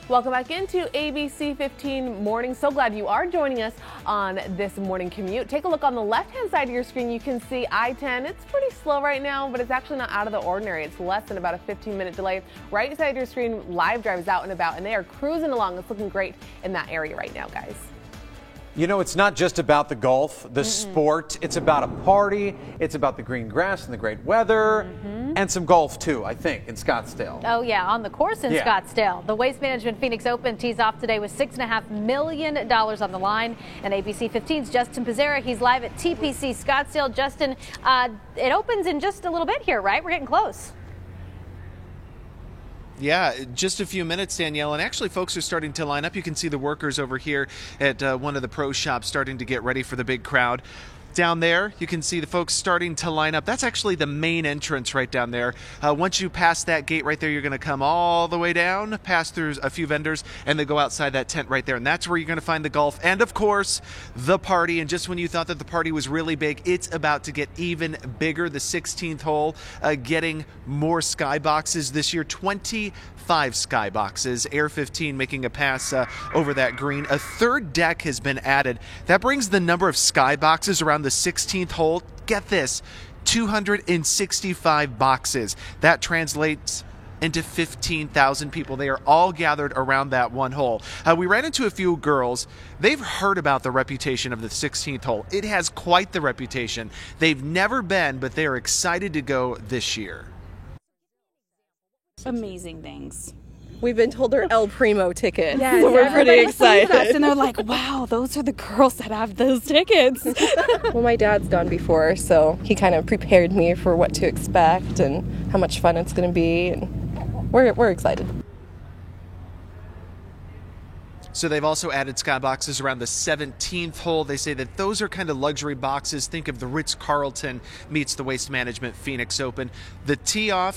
Welcome back into ABC 15 Morning. So glad you are joining us on this morning commute. Take a look on the left-hand side of your screen. You can see I-10. It's pretty slow right now, but it's actually not out of the ordinary. It's less than about a 15-minute delay. Right side of your screen, Live Drive is out and about, and they are cruising along. It's looking great in that area right now, guys. You know, it's not just about the golf, the sport. It's about a party. It's about the green grass and the great weather. And some golf, too, I think, in Scottsdale. Oh, yeah, on the course in Scottsdale. The Waste Management Phoenix Open tees off today with $6.5 million on the line. And ABC 15's Justin Pizzera, he's live at TPC Scottsdale. Justin, it opens in just a little bit here, right? We're getting close. Yeah, just a few minutes, Danielle, and actually folks are starting to line up. You can see the workers over here at one of the pro shops starting to get ready for the big crowd. Down there, you can see the folks starting to line up. That's actually the main entrance right down there. Once you pass that gate right there, you're going to come all the way down, pass through a few vendors, and then go outside that tent right there. And that's where you're going to find the golf and, of course, the party. And just when you thought that the party was really big, it's about to get even bigger. The 16th hole getting more skyboxes this year, 25 skyboxes. Air 15 making a pass over that green. A third deck has been added. That brings the number of skyboxes around the 16th hole, get this, 265 boxes. That translates into 15,000 people. They are all gathered around that one hole. We ran into a few girls. They've heard about the reputation of the 16th hole. It has quite the reputation. They've never been, but they are excited to go this year. Amazing things. We've been told they're El Primo tickets, Yeah, so we're pretty excited. And they're like, wow, those are the girls that have those tickets. Well, my dad's gone before, so he kind of prepared me for what to expect and how much fun it's going to be. And we're excited. So they've also added skyboxes around the 17th hole. They say that those are kind of luxury boxes. Think of the Ritz-Carlton meets the Waste Management Phoenix Open. The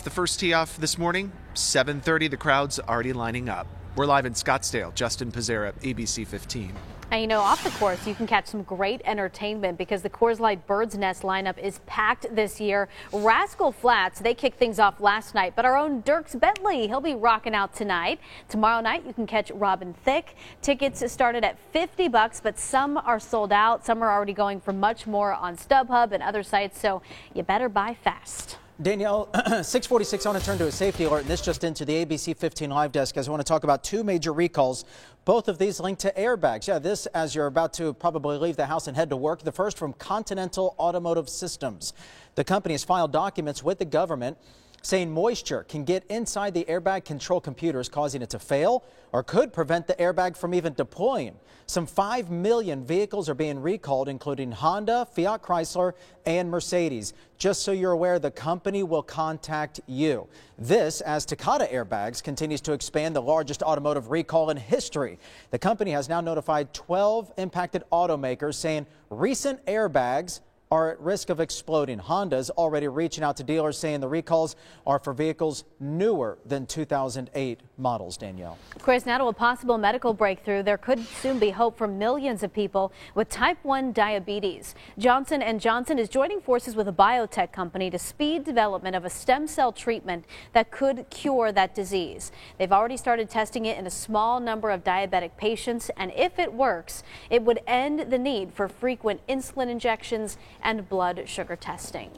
first tee off this morning, 7:30. The crowd's already lining up. We're live in Scottsdale. Justin Pizzera, ABC 15. And you know, off the course, you can catch some great entertainment because the Coors Light Bird's Nest lineup is packed this year. Rascal Flatts, they kicked things off last night, but our own Dierks Bentley, he'll be rocking out tonight. Tomorrow night, you can catch Robin Thicke. Tickets started at $50, but some are sold out. Some are already going for much more on StubHub and other sites, so you better buy fast. Danielle, 6:46 on a turn to a safety alert, and this just into the ABC 15 live desk as I want to talk about two major recalls. Both of these linked to airbags. Yeah, this as you're about to probably leave the house and head to work. The first from Continental Automotive Systems. The company has filed documents with the government saying moisture can get inside the airbag control computers, causing it to fail or could prevent the airbag from even deploying. Some 5 million vehicles are being recalled, including Honda, Fiat Chrysler, and Mercedes. Just so you're aware, the company will contact you. This as Takata Airbags continues to expand, the largest automotive recall in history. The company has now notified 12 impacted automakers saying recent airbags are at risk of exploding. Honda's already reaching out to dealers saying the recalls are for vehicles newer than 2008 models, Danielle. Chris, now to a possible medical breakthrough. There could soon be hope for millions of people with type 1 diabetes. Johnson & Johnson is joining forces with a biotech company to speed development of a stem cell treatment that could cure that disease. They've already started testing it in a small number of diabetic patients, and if it works, it would end the need for frequent insulin injections and blood sugar testing.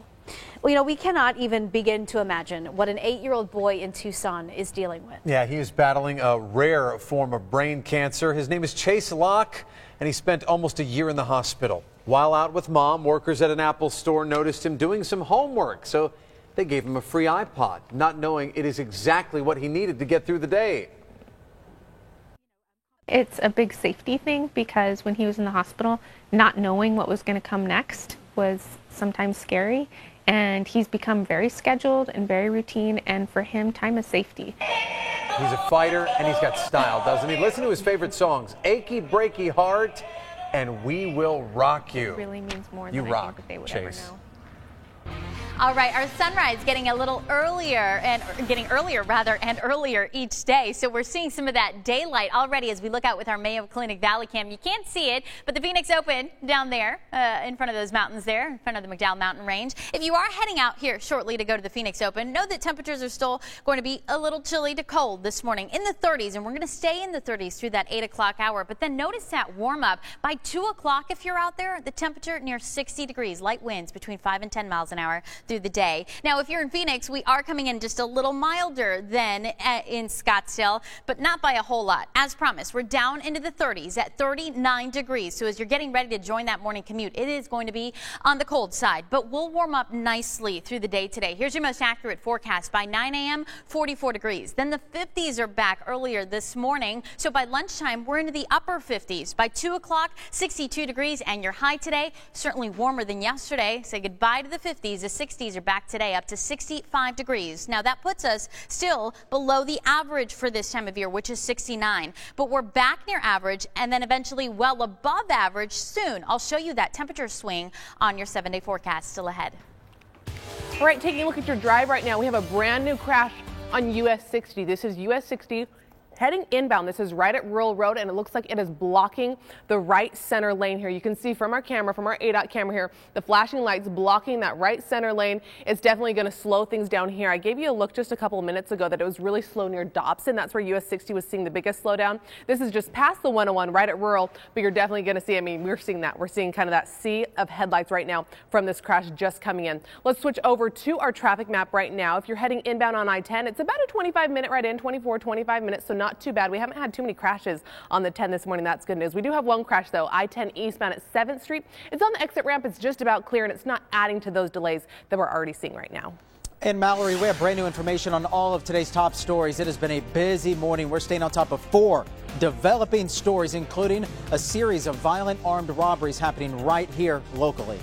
Well, you know, we cannot even begin to imagine what an 8-year-old boy in Tucson is dealing with. Yeah, he is battling a rare form of brain cancer. His name is Chase Locke, and he spent almost a year in the hospital. While out with mom, workers at an Apple store noticed him doing some homework, so they gave him a free iPod, not knowing it is exactly what he needed to get through the day. It's a big safety thing because when he was in the hospital, not knowing what was going to come next was sometimes scary, and he's become very scheduled and very routine, and for him, time is safety. He's a fighter, and he's got style, doesn't he? Listen to his favorite songs, Achy Breaky Heart and We Will Rock You. It really means more you than rock, I think that they would Chase. ever know. All right, our sunrise getting a little earlier and earlier each day. So we're seeing some of that daylight already as we look out with our Mayo Clinic Valley cam. You can't see it, but the Phoenix Open down there in front of those mountains there, in front of the McDowell Mountain Range. If you are heading out here shortly to go to the Phoenix Open, know that temperatures are still going to be a little chilly to cold this morning in the 30s, and we're going to stay in the 30s through that 8 o'clock hour. But then notice that warm up by 2 o'clock if you're out there, the temperature near 60 degrees, light winds between 5 and 10 miles an hour through the day. Now, if you're in Phoenix, we are coming in just a little milder than in Scottsdale, but not by a whole lot. As promised, we're down into the 30s at 39 degrees. So as you're getting ready to join that morning commute, it is going to be on the cold side, but we'll warm up nicely through the day today. Here's your most accurate forecast. By 9 a.m., 44 degrees. Then the 50s are back earlier this morning. So by lunchtime, we're into the upper 50s. By 2 o'clock, 62 degrees, and your high today, certainly warmer than yesterday. Say goodbye to the 50s. The 60s are back today up to 65 degrees. Now that puts us still below the average for this time of year, which is 69. But we're back near average and then eventually well above average soon. I'll show you that temperature swing on your 7-day forecast still ahead. All right, taking a look at your drive right now, we have a brand new crash on US 60. This is US 60. Heading inbound, this is right at Rural Road, and it looks like it is blocking the right center lane here. You can see from our camera, from our ADOT camera here, the flashing lights blocking that right center lane. It's definitely going to slow things down here. I gave you a look just a couple of minutes ago that it was really slow near Dobson. That's where US 60 was seeing the biggest slowdown. This is just past the 101 right at Rural, but you're definitely going to see, I mean, we're seeing that. We're seeing kind of that sea of headlights right now from this crash just coming in. Let's switch over to our traffic map right now. If you're heading inbound on I-10, it's about a 25-minute ride in, 25 minutes, so not too bad. We haven't had too many crashes on the 10 this morning. That's good news. We do have one crash, though, I-10 eastbound at 7th Street. It's on the exit ramp. It's just about clear, and it's not adding to those delays that we're already seeing right now. And Mallory, we have brand new information on all of today's top stories. It has been a busy morning. We're staying on top of 4 developing stories, including a series of violent armed robberies happening right here locally.